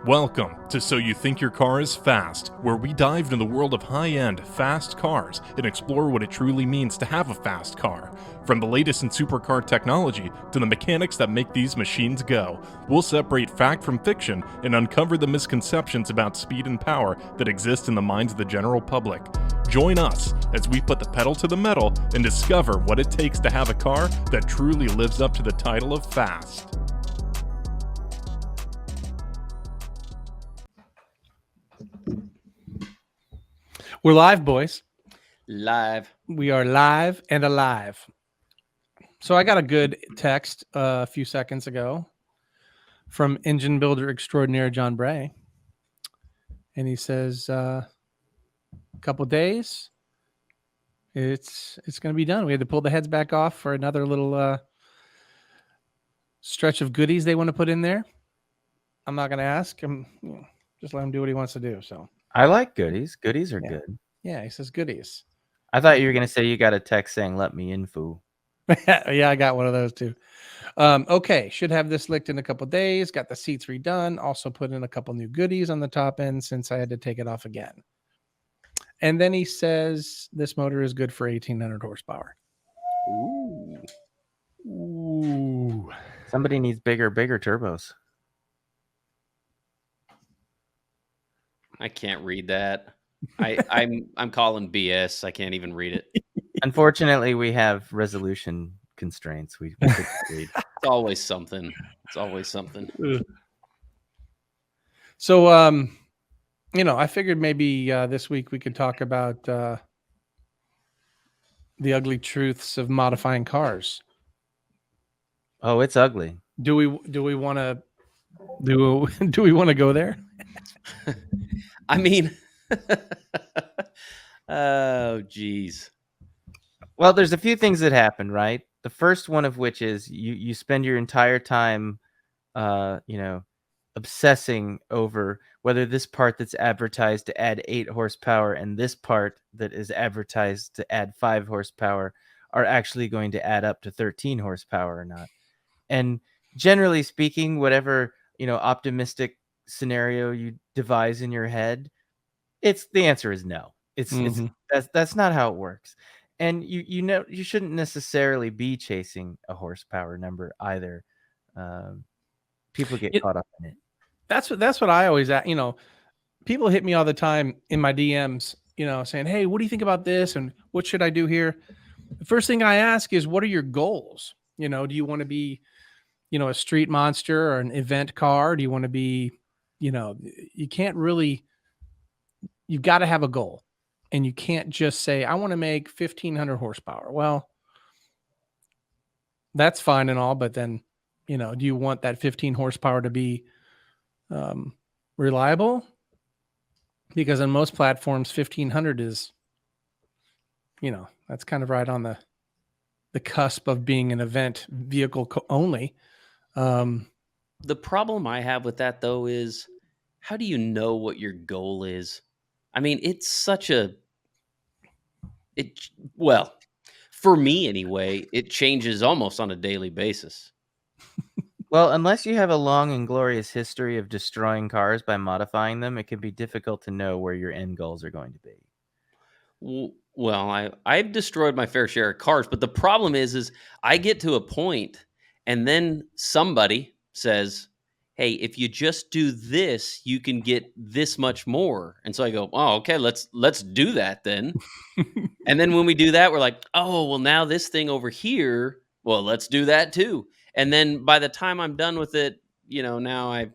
Welcome to So You Think Your Car is Fast, where we dive into the world of high-end, fast cars and explore what it truly means to have a fast car. From the latest in supercar technology to the mechanics that make these machines go, we'll separate fact from fiction and uncover the misconceptions about speed and power that exist in the minds of the general public. Join us as we put the pedal to the metal and discover what it takes to have a car that truly lives up to the title of fast. We're live, boys. Live. We are live and alive. So I got a good text a few seconds ago from engine builder extraordinaire John Bray. And he says, a couple days, it's going to be done. We had to pull the heads back off for another little stretch of goodies they want to put in there. I'm not going to ask him. Just let him do what he wants to do. So I like goodies. Goodies are good. Yeah, he says goodies. I thought you were going to say you got a text saying, let me in, foo. Yeah, I got one of those too. Okay, should have this licked in a couple days. Got the seats redone. Also put in a couple new goodies on the top end since I had to take it off again. And then he says this motor is good for 1,800 horsepower. Ooh. Somebody needs bigger turbos. I can't read that. I'm calling BS. I can't even read it. Unfortunately, we have resolution constraints. We couldn't read. It's always something. So, I figured maybe this week we could talk about the ugly truths of modifying cars. Oh, it's ugly. Do we want to do we want to go there? I mean, oh, geez. Well, there's a few things that happen, right? The first one of which is you spend your entire time, obsessing over whether this part that's advertised to add 8 horsepower and this part that is advertised to add 5 horsepower are actually going to add up to 13 horsepower or not. And generally speaking, whatever, optimistic scenario you devise in your head, the answer is no. It's that's not how it works. And you shouldn't necessarily be chasing a horsepower number either. People get caught up in it. That's what I always ask. People hit me all the time in my DMs, saying, "Hey, what do you think about this? And what should I do here?" The first thing I ask is, "What are your goals? Do you want to be, a street monster or an event car? Do you want to be, you can't really. You've got to have a goal, and you can't just say, I want to make 1,500 horsepower. Well, that's fine and all, but then, do you want that 15 horsepower to be reliable? Because on most platforms, 1,500 is, that's kind of right on the cusp of being an event vehicle only. The problem I have with that, though, is how do you know what your goal is? I mean, it's for me anyway, it changes almost on a daily basis. Well, unless you have a long and glorious history of destroying cars by modifying them, it can be difficult to know where your end goals are going to be. Well, I've destroyed my fair share of cars, but the problem is I get to a point and then somebody says, hey, if you just do this, you can get this much more. And so I go, oh, okay, let's do that then. And then when we do that, we're like, oh, well, now this thing over here, well, let's do that too. And then by the time I'm done with it, now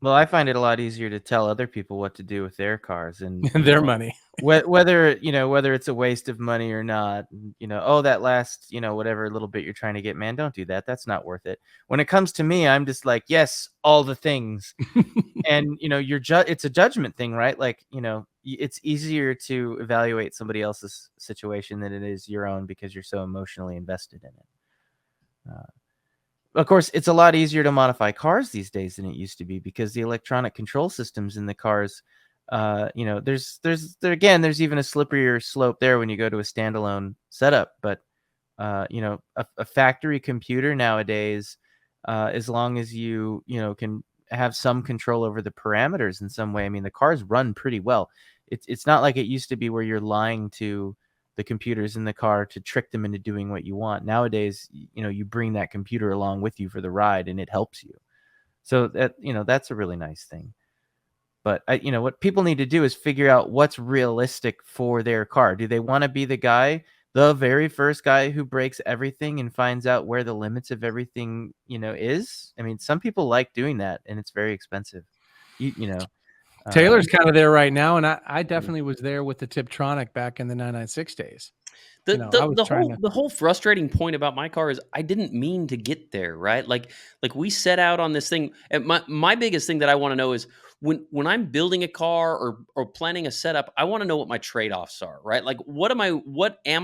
well, I find it a lot easier to tell other people what to do with their cars and their money. Whether it's a waste of money or not, that last, whatever little bit you're trying to get, man, don't do that. That's not worth it. When it comes to me, I'm just like, yes, all the things. And, it's a judgment thing, right? Like, it's easier to evaluate somebody else's situation than it is your own because you're so emotionally invested in it. Of course, it's a lot easier to modify cars these days than it used to be because the electronic control systems in the cars, there's even a slipperier slope there when you go to a standalone setup. But, a factory computer nowadays as long as you can have some control over the parameters in some way. I mean, the cars run pretty well. It's not like it used to be where you're lying to the computers in the car to trick them into doing what you want. Nowadays, you bring that computer along with you for the ride, and it helps you. So that that's a really nice thing. But what people need to do is figure out what's realistic for their car. Do they want to be the very first guy who breaks everything and finds out where the limits of everything, is? I mean, some people like doing that, and it's very expensive. Taylor's kind of there right now, and I definitely was there with the Tiptronic back in the 996 days. The whole frustrating point about my car is I didn't mean to get there, right? Like we set out on this thing. And my biggest thing that I want to know is when I'm building a car or planning a setup, I want to know what my trade-offs are, right? Like what am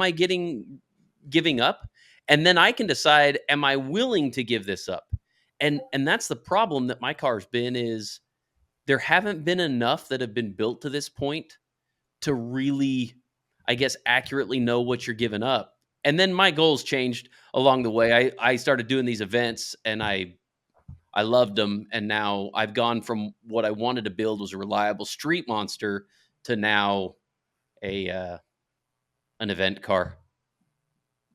I giving up? And then I can decide, am I willing to give this up? And that's the problem that my car's been, is there haven't been enough that have been built to this point to really, I guess, accurately know what you're giving up. And then my goals changed along the way. I started doing these events, and I loved them. And now I've gone from what I wanted to build was a reliable street monster to now an event car.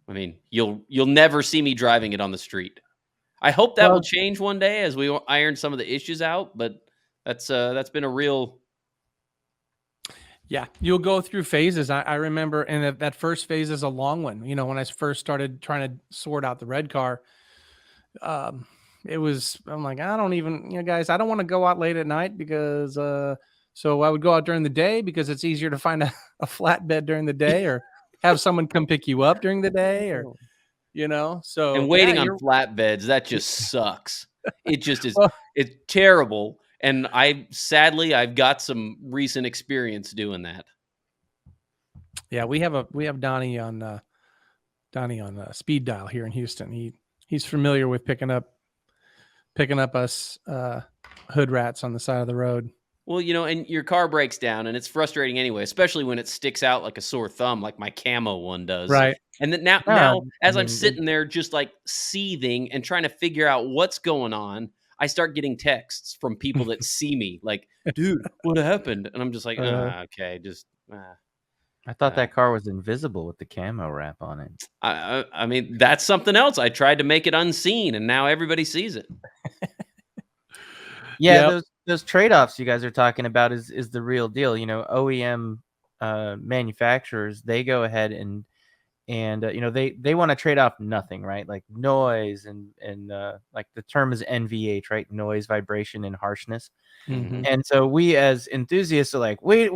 I mean, you'll never see me driving it on the street. I hope that will change one day as we iron some of the issues out, but that's been a real. Yeah, you'll go through phases. I remember, and that first phase is a long one. When I first started trying to sort out the red car, I'm like, I don't even, guys, I don't want to go out late at night because, so I would go out during the day because it's easier to find a flatbed during the day, or have someone come pick you up during the day, or, so. And waiting on flatbeds, that just sucks. It just is, it's terrible. And I've got some recent experience doing that. Yeah, we have Donnie on speed dial here in Houston. He's familiar with picking up us hood rats on the side of the road. Well, and your car breaks down, and it's frustrating anyway, especially when it sticks out like a sore thumb, like my camo one does. Right. And then now, as I'm sitting there just like seething and trying to figure out what's going on, I start getting texts from people that see me like, dude, what happened? And I'm just like, okay, just. I thought that car was invisible with the camo wrap on it. I mean, that's something else. I tried to make it unseen, and now everybody sees it. Yeah, yep. Those trade-offs you guys are talking about is the real deal. OEM manufacturers, they go ahead and they want to trade off nothing, right? Like noise and like the term is NVH, right? Noise, vibration, and harshness. Mm-hmm. And so we as enthusiasts are like, we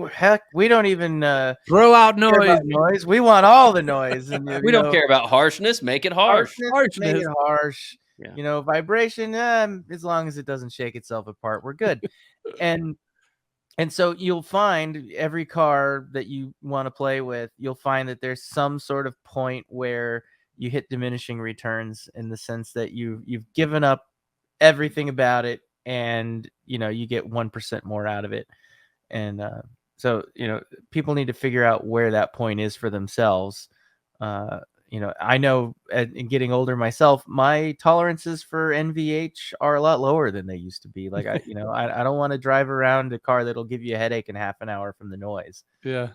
don't even throw out noise. We want all the noise. And we don't care about harshness. Make it harsh. Make it harsh. Yeah. Vibration, as long as it doesn't shake itself apart, we're good. And so you'll find every car that you want to play with, you'll find that there's some sort of point where you hit diminishing returns, in the sense that you've given up everything about it, and you get 1% more out of it. And so people need to figure out where that point is for themselves. I know in getting older myself, my tolerances for NVH are a lot lower than they used to be. Like I don't want to drive around a car that'll give you a headache in half an hour from the noise. Yeah.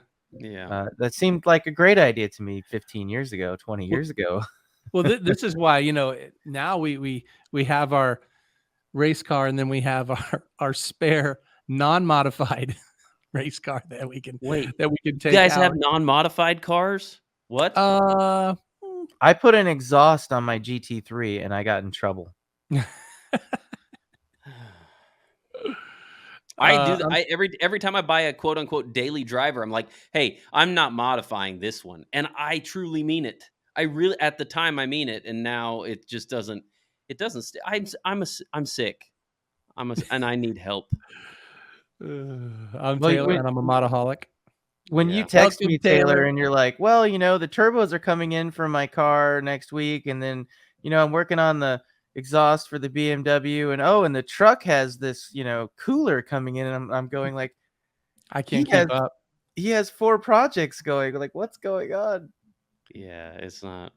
That seemed like a great idea to me 15 years ago, 20 years ago. Well, this is why, now we have our race car, and then we have our spare non-modified race car that we can take. You guys have non-modified cars? What? I put an exhaust on my GT3 and I got in trouble. I do. Every time I buy a quote unquote daily driver, I'm like, hey, I'm not modifying this one, and I truly mean it. I really, at the time, I mean it, and now it just doesn't. It doesn't. I'm sick. And I need help. I'm Taylor, and I'm a modaholic. When you text me, Taylor, and you're like, well, the turbos are coming in for my car next week, and then, I'm working on the exhaust for the BMW, and the truck has this, cooler coming in, and I'm going like, I can't keep up. He has 4 projects going. Like, what's going on? Yeah, it's not.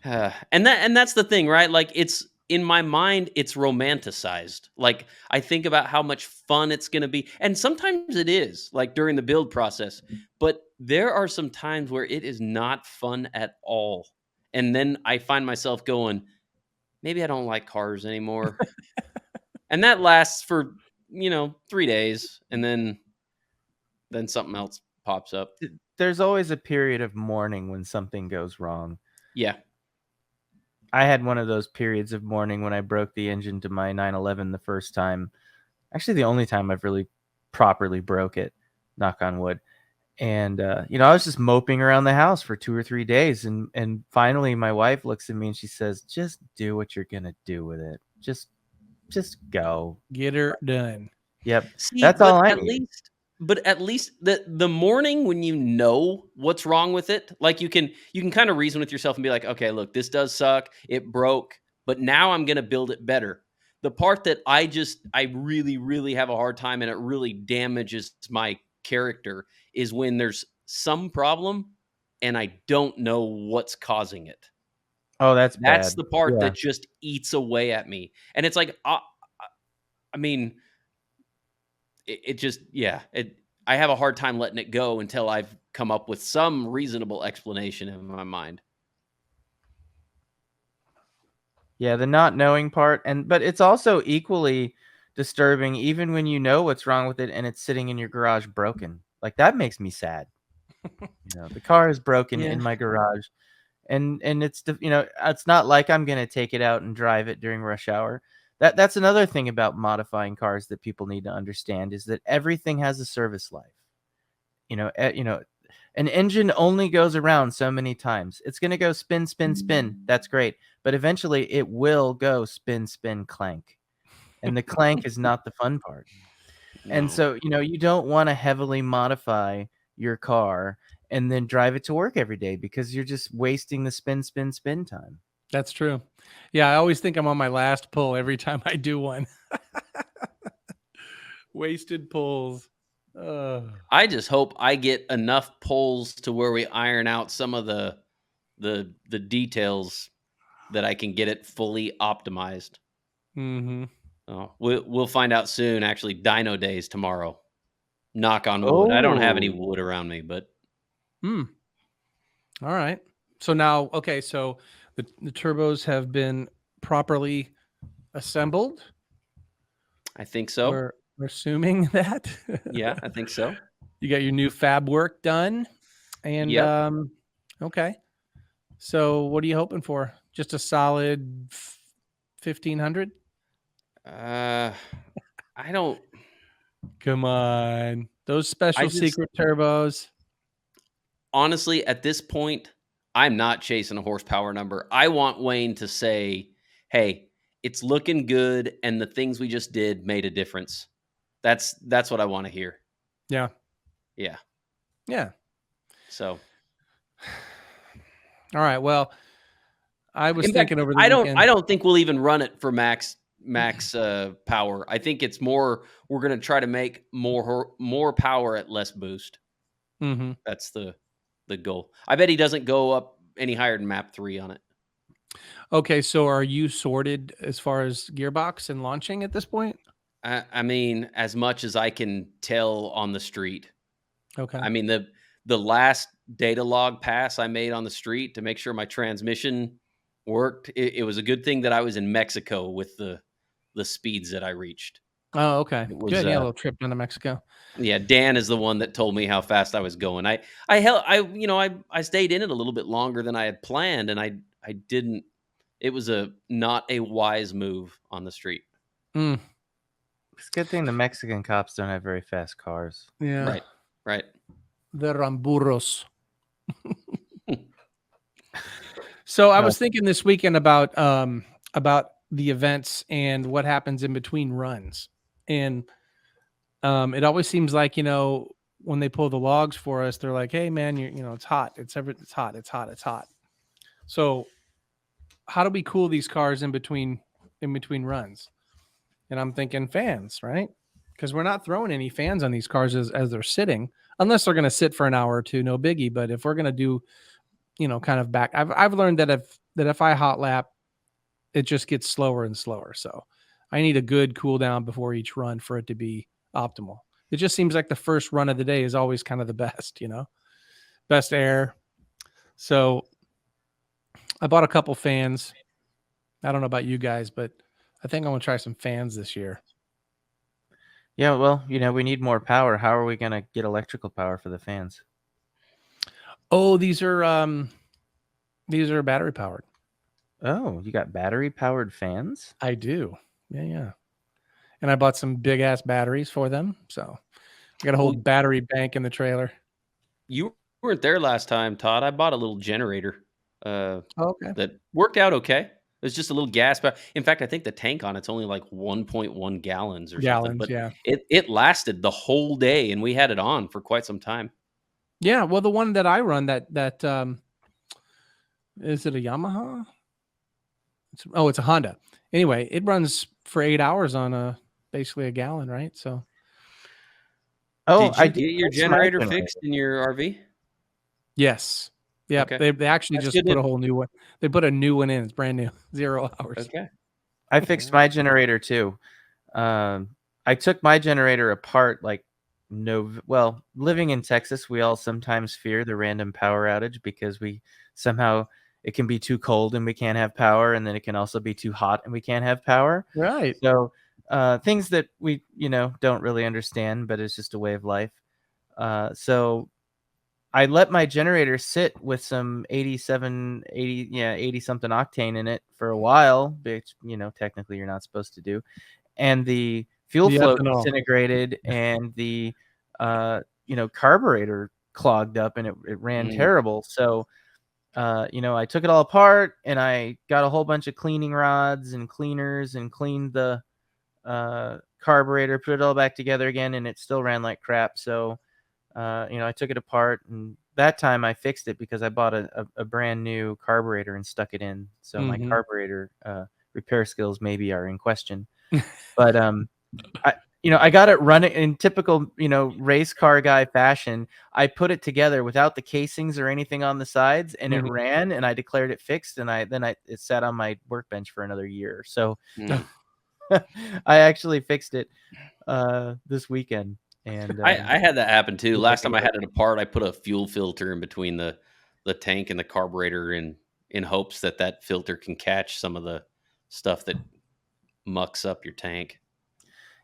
And that's the thing, right? Like, it's in my mind, it's romanticized. Like, I think about how much fun it's going to be. And sometimes it is, like during the build process. But there are some times where it is not fun at all. And then I find myself going, maybe I don't like cars anymore. And that lasts for, 3 days. And then something else pops up. There's always a period of mourning when something goes wrong. Yeah. I had one of those periods of mourning when I broke the engine to my 911 the first time. Actually, the only time I've really properly broke it, knock on wood. And, I was just moping around the house for 2 or 3 days. And finally, my wife looks at me and she says, just do what you're going to do with it. Just go. Get her done. Yep. See, That's all but I at need. least the morning when you know what's wrong with it, like you can kind of reason with yourself and be like, okay, look, this does suck. It broke, but now I'm going to build it better. The part that I really, really have a hard time and it really damages my character is when there's some problem and I don't know what's causing it. Oh, that's That's bad. the part Yeah. that just eats away at me. And it's like, I mean, it just, yeah, I have a hard time letting it go until I've come up with some reasonable explanation in my mind. Yeah, the not knowing part, but it's also equally disturbing even when you know what's wrong with it and it's sitting in your garage broken. Like that makes me sad. The car is broken Yeah. in my garage, and it's not like I'm gonna take it out and drive it during rush hour. That's another thing about modifying cars that people need to understand is that everything has a service life. An engine only goes around so many times. It's going to go spin, spin, spin. That's great. But eventually it will go spin, spin, clank. And the clank is not the fun part. And No. so, you don't want to heavily modify your car and then drive it to work every day because you're just wasting the spin, spin, spin time. That's true. Yeah, I always think I'm on my last pull every time I do one. Wasted pulls. I just hope I get enough pulls to where we iron out some of the details that I can get it fully optimized. Mm-hmm. Oh, we'll find out soon. Actually, Dyno Days tomorrow. Knock on wood. I don't have any Oh. wood around me, but All right. So now, okay, so the turbos have been properly assembled. I think so. We're assuming that. Yeah, I think so. You got your new fab work done. And Yep. okay. So what are you hoping for? Just a solid 1,500? I don't. Come on. Those special just- secret turbos. Honestly, at this point, I'm not chasing a horsepower number. I want Wayne to say, "Hey, it's looking good, and the things we just did made a difference." That's what I want to hear. Yeah. Yeah. Yeah. So All right. Well, I was in fact, thinking over the I weekend. don't think we'll even run it for max power. I think it's more we're going to try to make more power at less boost. Mm-hmm. That's the goal. I bet he doesn't go up any higher than map 3 on it. Okay, so are you sorted as far as gearbox and launching at this point? I mean, as much as I can tell on the street. Okay. I mean, the last data log pass I made on the street to make sure my transmission worked, it was a good thing that I was in Mexico with the speeds that I reached. Oh, okay. It was, Good. Yeah, a little trip down to Mexico. Yeah, Dan is the one that told me how fast I was going. I stayed in it a little bit longer than I had planned, and I didn't. It was not a wise move on the street. Mm, It's a good thing the Mexican cops don't have very fast cars. yeah. Right. The Ramburros. So I was thinking this weekend about the events and what happens in between runs. And it always seems like, when they pull the logs for us, they're like, "Hey man, it's hot. It's hot. So how do we cool these cars in between runs?" And I'm thinking fans, right? Because we're not throwing any fans on these cars as they're sitting, unless they're going to sit for an hour or two, no biggie. But if we're going to do, kind of back, I've learned that if I hot lap it just gets slower and slower. So I need a good cool down before each run for it to be optimal. It just seems like the first run of the day is always kind of the best, best air. So I bought a couple fans. I don't know about you guys, but I think I'm going to try some fans this year. Yeah, well, we need more power. How are we going to get electrical power for the fans? Oh, these are battery powered. Oh, you got battery powered fans? I do. Yeah. And I bought some big ass batteries for them. So I got a whole battery bank in the trailer. You weren't there last time, Todd. I bought a little generator Okay. that worked out okay. It was just a little gas. In fact, I think the tank on it's only like 1.1 gallons or something. But yeah. it lasted the whole day, and we had it on for quite some time. Yeah. Well, the one that I run, that is it a Yamaha? It's a Honda. Anyway, it runs for 8 hours on basically a gallon, right? So. Oh, Did you get your generator fixed in your RV? Yes. Yeah. Okay. They actually That's just put a whole new one. They put a new one in. It's brand new. 0 hours. Okay. I fixed my generator too. I took my generator apart living in Texas, we all sometimes fear the random power outage because it can be too cold and we can't have power, and then it can also be too hot and we can't have power. Right. So things that we don't really understand, but it's just a way of life. So I let my generator sit with some 80 something octane in it for a while, which technically you're not supposed to do, and the fuel flow disintegrated, and the carburetor clogged up, and it ran terrible. So I took it all apart, and I got a whole bunch of cleaning rods and cleaners and cleaned the carburetor, put it all back together again, and it still ran like crap. So I took it apart, and that time I fixed it because I bought a brand new carburetor and stuck it in. So my carburetor repair skills maybe are in question. But I got it running in typical race car guy fashion. I put it together without the casings or anything on the sides, and it ran, and I declared it fixed, and it sat on my workbench for another year. So I actually fixed it this weekend. And I had that happen too. Last time I had it apart, I put a fuel filter in between the tank and the carburetor in hopes that filter can catch some of the stuff that mucks up your tank.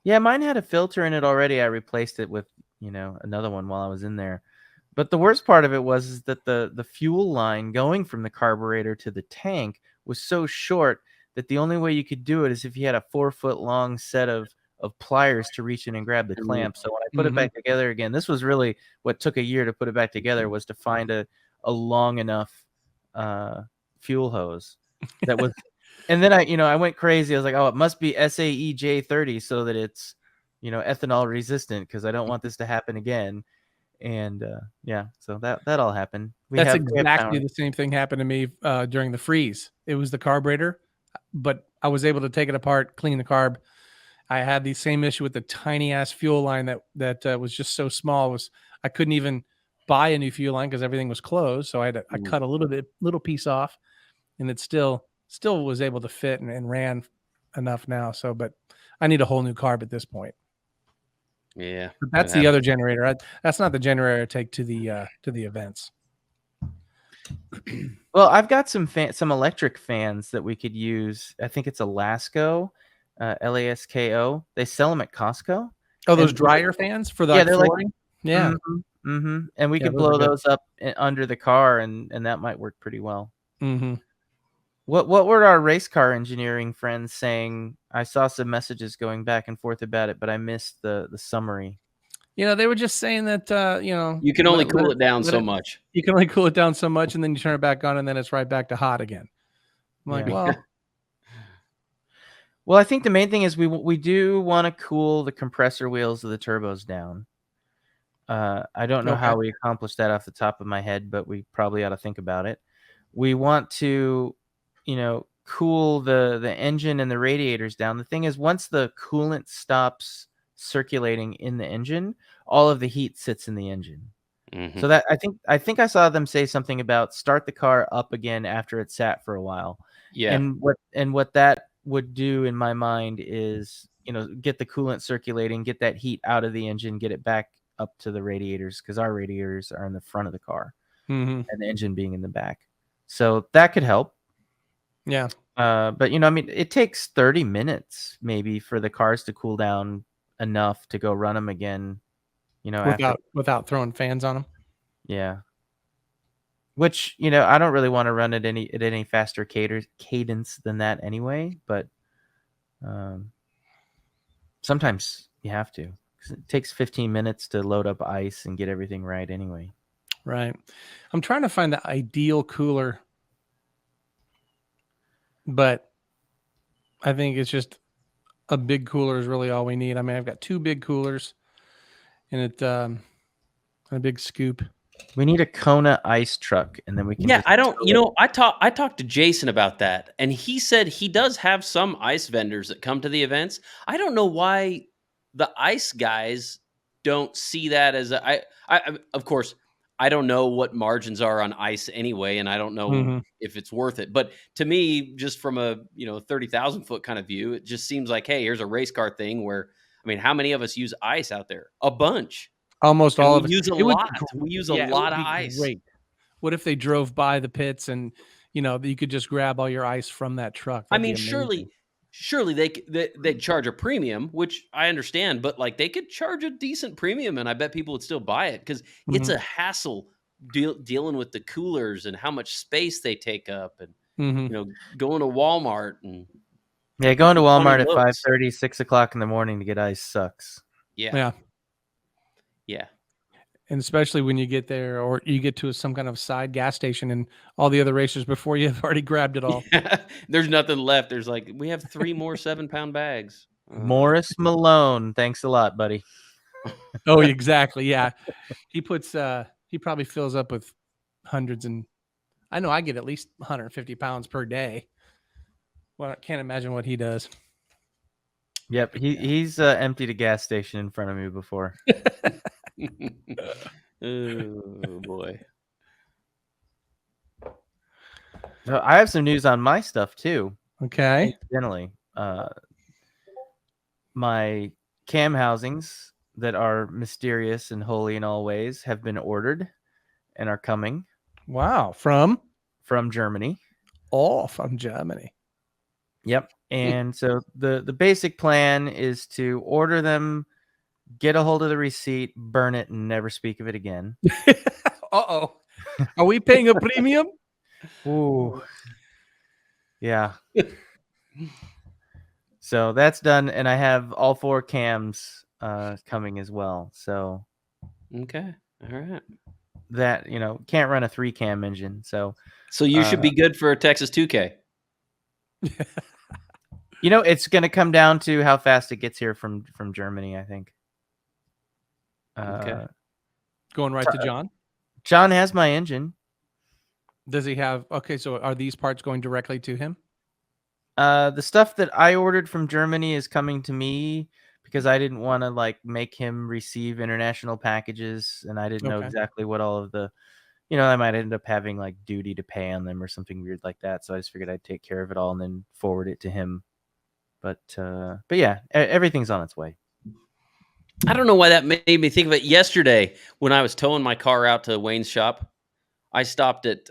Yeah, mine had a filter in it already. I replaced it with another one while I was in there. But the worst part of it was that the fuel line going from the carburetor to the tank was so short that the only way you could do it is if you had a 4-foot long set of pliers to reach in and grab the clamp. So when I put it back together again, this was really what took a year to put it back together, was to find a long enough fuel hose that was. And then I went crazy. I was like, oh, it must be SAE J30 so that it's ethanol resistant, because I don't want this to happen again. And so that all happened. That's exactly the same thing happened to me during the freeze. It was the carburetor, but I was able to take it apart, clean the carb. I had the same issue with the tiny ass fuel line that was just so small. I couldn't even buy a new fuel line because everything was closed. So I cut a little piece off, and it still was able to fit and ran enough now. So, but I need a whole new carb at this point. Yeah, but that's the other generator. That's not the generator I take to the events. Well, I've got some electric fans that we could use. I think it's a Lasko. Lasko. They sell them at Costco. Oh, those dryer fans for the flooring? Yeah. And we could blow those up under the car, and that might work pretty well. What were our race car engineering friends saying? I saw some messages going back and forth about it, but I missed the summary. They were just saying that you can only cool it down so much. You can only cool it down so much, and then you turn it back on, and then it's right back to hot again. I'm like, well. Well, I think the main thing is we do want to cool the compressor wheels of the turbos down. I don't know how we accomplish that off the top of my head, but we probably ought to think about it. We want to, cool the engine and the radiators down. The thing is, once the coolant stops circulating in the engine, all of the heat sits in the engine. So that I think I saw them say something about start the car up again after it sat for a while. Yeah. And what that would do in my mind is, get the coolant circulating, get that heat out of the engine, get it back up to the radiators, because our radiators are in the front of the car Mm-hmm. and the engine being in the back. So that could help. Yeah. But it takes 30 minutes maybe for the cars to cool down enough to go run them again. After Without throwing fans on them. yeah. Which I don't really want to run at any faster cadence than that anyway. But sometimes you have to. 'Cause it takes 15 minutes to load up ice and get everything right anyway. Right. I'm trying to find the ideal cooler, but I think it's just a big cooler is really all we need. I mean, I've got 2 big coolers and a big scoop. We need a Kona ice truck, and then we can. Yeah, just I don't. tow it. I talked to Jason about that, and he said he does have some ice vendors that come to the events. I don't know why the ice guys don't see that as of course, I don't know what margins are on ice anyway, and I don't know Mm-hmm. if it's worth it. But to me, just from a 30,000 foot kind of view, it just seems like, hey, here's a race car thing where, I mean, how many of us use ice out there? A bunch. Almost And all we of it. use a It would lot. be We use a yeah, it lot would of be ice. great. What if they drove by the pits and you could just grab all your ice from that truck? I That'd be mean, amazing. surely they charge a premium, which I understand, but like they could charge a decent premium, and I bet people would still buy it because it's Mhm. a hassle dealing with the coolers and how much space they take up, and Mhm. going to Walmart and Yeah, going to funny Walmart at looks. 5:30, 6 o'clock in the morning to get ice sucks. Yeah, Yeah. yeah. And especially when you get there or you get to some kind of side gas station and all the other racers before you have already grabbed it all. There's nothing left. There's like, we have 3 more 7-pound bags. Morris Malone, thanks a lot, buddy. Oh, exactly. Yeah. He probably fills up with hundreds, and I know I get at least 150 pounds per day. Well, I can't imagine what he does. Yep, he's emptied a gas station in front of me before. Oh boy. So I have some news on my stuff too. Okay. Incidentally, my cam housings that are mysterious and holy in all ways have been ordered and are coming Wow. From Germany. from Germany. Yep. And so the basic plan is to order them, get a hold of the receipt, burn it, and never speak of it again. Uh-oh. Are we paying a premium? Ooh. Yeah. So that's done, and I have all 4 cams coming as well. So Okay. All right. that, can't run a 3-cam engine. So you should be good for a Texas 2K. it's going to come down to how fast it gets here from Germany, I think. Okay. Going right to John. John has my engine. Does he have? Okay, so are these parts going directly to him? The stuff that I ordered from Germany is coming to me because I didn't want to make him receive international packages, and I didn't know Okay. exactly what all of the, I might end up having duty to pay on them or something weird like that. So I just figured I'd take care of it all and then forward it to him. But yeah, everything's on its way. I don't know why that made me think of it. Yesterday, when I was towing my car out to Wayne's shop, I stopped at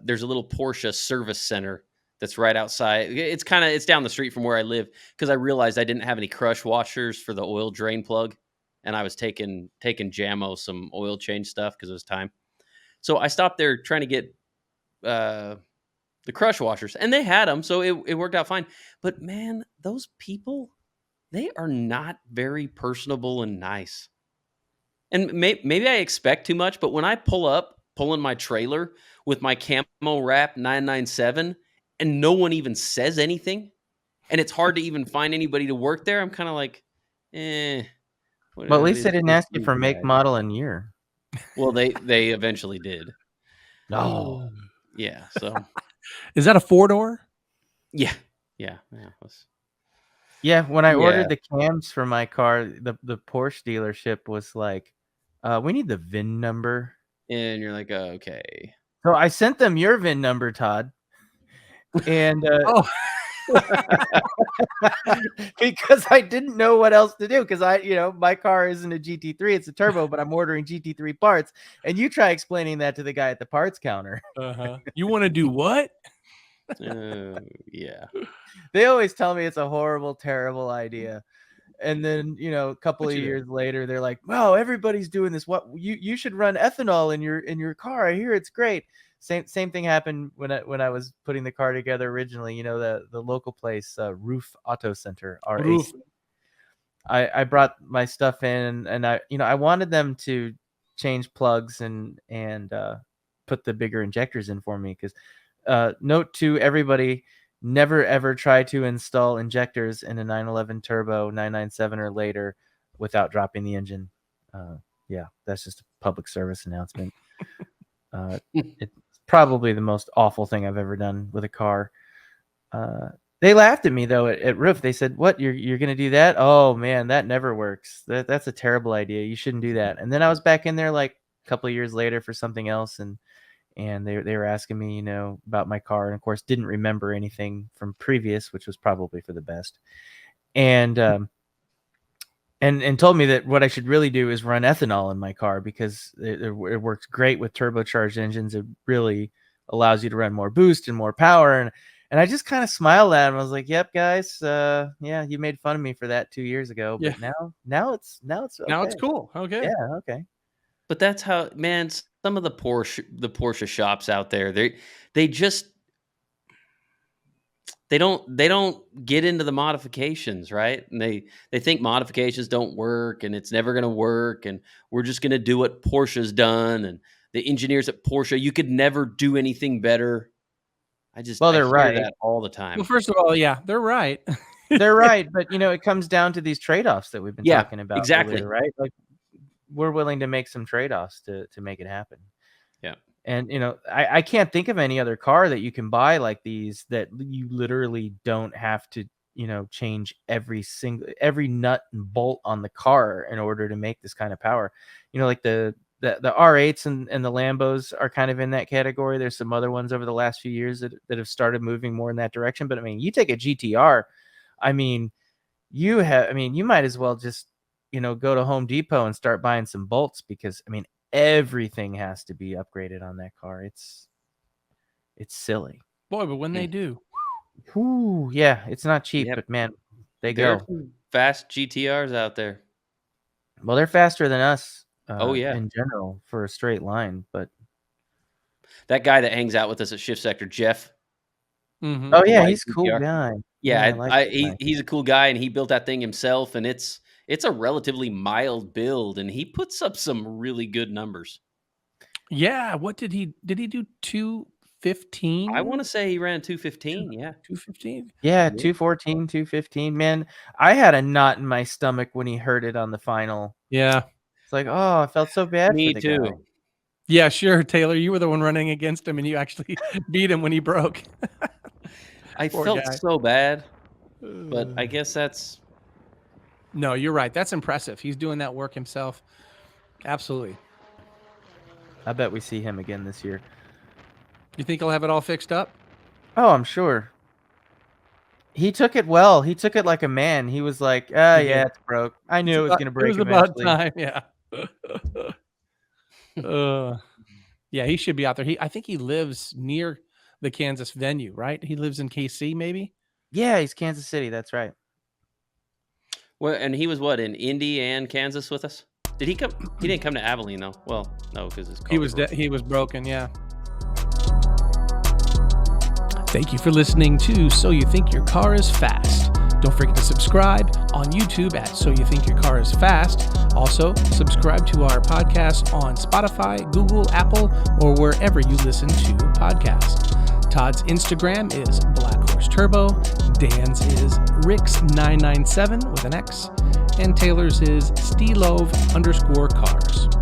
there's a little Porsche service center that's right outside. It's down the street from where I live, because I realized I didn't have any crush washers for the oil drain plug, and I was taking Jamo some oil change stuff because it was time. So I stopped there trying to get the crush washers, and they had them, so it worked out fine. But man, those people, they are not very personable and nice. And maybe I expect too much, but when I pull in my trailer with my camo wrap 997, and no one even says anything, and it's hard to even find anybody to work there, I'm kind of like, Well, at least they didn't ask you for make, model, and year. Well, they eventually did. Oh. Yeah. So. Is that a 4-door? Yeah. Yeah, when I ordered the cams for my car, the Porsche dealership was like, we need the VIN number. And you're like, okay. So I sent them your VIN number, Todd. And Oh, because I didn't know what else to do, because my car isn't a GT3, it's a turbo, but I'm ordering GT3 parts, and you try explaining that to the guy at the parts counter. you want to do what? Yeah. They always tell me it's a horrible, terrible idea. And then, a couple What of you do? years later, they're like, "Wow, everybody's doing this. What you should run ethanol in your car. I hear it's great." Same thing happened when I was putting the car together originally. The local place, Roof Auto Center, RAC. Roof. I brought my stuff in, and I wanted them to change plugs and put the bigger injectors in for me, because note to everybody: never ever try to install injectors in a 911 Turbo 997 or later without dropping the engine. Yeah, that's just a public service announcement. It's probably the most awful thing I've ever done with a car. They laughed at me though at Roof. They said, "What? You're gonna do that? Oh man, that never works. That's a terrible idea. You shouldn't do that." And then I was back in there like a couple of years later for something else, and they were asking me, about my car, and of course didn't remember anything from previous, which was probably for the best. And told me that what I should really do is run ethanol in my car, because it works great with turbocharged engines. It really allows you to run more boost and more power. And I just kind of smiled at him. I was like, "Yep, guys, yeah, you made fun of me for that 2 years ago, but now it's okay. Now it's cool. Okay. Yeah, okay." But that's how, man, some of the Porsche shops out there, they just they don't get into the modifications, right? And they think modifications don't work, and it's never going to work, and we're just going to do what Porsche's done, and the engineers at Porsche, you could never do anything better. Well, they're I hear right. that all the time. Well, first of all, yeah, they're right. They're right, but it comes down to these trade-offs that we've been talking about. Exactly. Earlier, right? Like, we're willing to make some trade-offs to make it happen. Yeah. And I can't think of any other car that you can buy like these that you literally don't have to change every nut and bolt on the car in order to make this kind of power. Like the R8s and the Lambos are kind of in that category. There's some other ones over the last few years that have started moving more in that direction. But I mean, you take a GTR, you might as well just go to Home Depot and start buying some bolts, because everything has to be upgraded on that car. It's silly. Boy, but when they do. Whew, yeah, it's not cheap, Yep. but man, there There go. are some fast GTRs out there. Well, they're faster than us. Oh, yeah. In general for a straight line, but That guy that hangs out with us at Shift Sector, Jeff. Mhm. oh yeah, White he's a cool GTR. guy. Yeah, I like that guy. he's a cool guy, and he built that thing himself, and it's a relatively mild build, and he puts up some really good numbers. Yeah. What did he do? 215? I want to say he ran 215. Yeah. 215. Yeah, 214, 215. Man, I had a knot in my stomach when he heard it on the final. Yeah. It's like, oh, I felt so bad Me for the too. guy. Yeah, sure, Taylor. You were the one running against him, and you actually beat him when he broke. I Poor felt guy. so bad, but I guess that's No, you're right. That's impressive. He's doing that work himself. Absolutely. I bet we see him again this year. You think he'll have it all fixed up? Oh, I'm sure. He took it well. He took it like a man. He was like, yeah, it's broke. I knew it was going to break It was about eventually. time. Yeah. Yeah, he should be out there. I think he lives near the Kansas venue, right? He lives in KC, maybe. Yeah, he's Kansas City. That's right. well, and he was what, in Indy and Kansas with us? Did he come? He didn't come to Abilene though. Well, no, because his car He was broken. Yeah. Thank you for listening to So You Think Your Car is Fast. Don't forget to subscribe on YouTube at So You Think Your Car is Fast. Also, subscribe to our podcast on Spotify, Google, Apple, or wherever you listen to podcasts. Todd's Instagram is Black Horse Turbo. Dan's is Rix997 with an X. And Taylor's is Stelove_cars.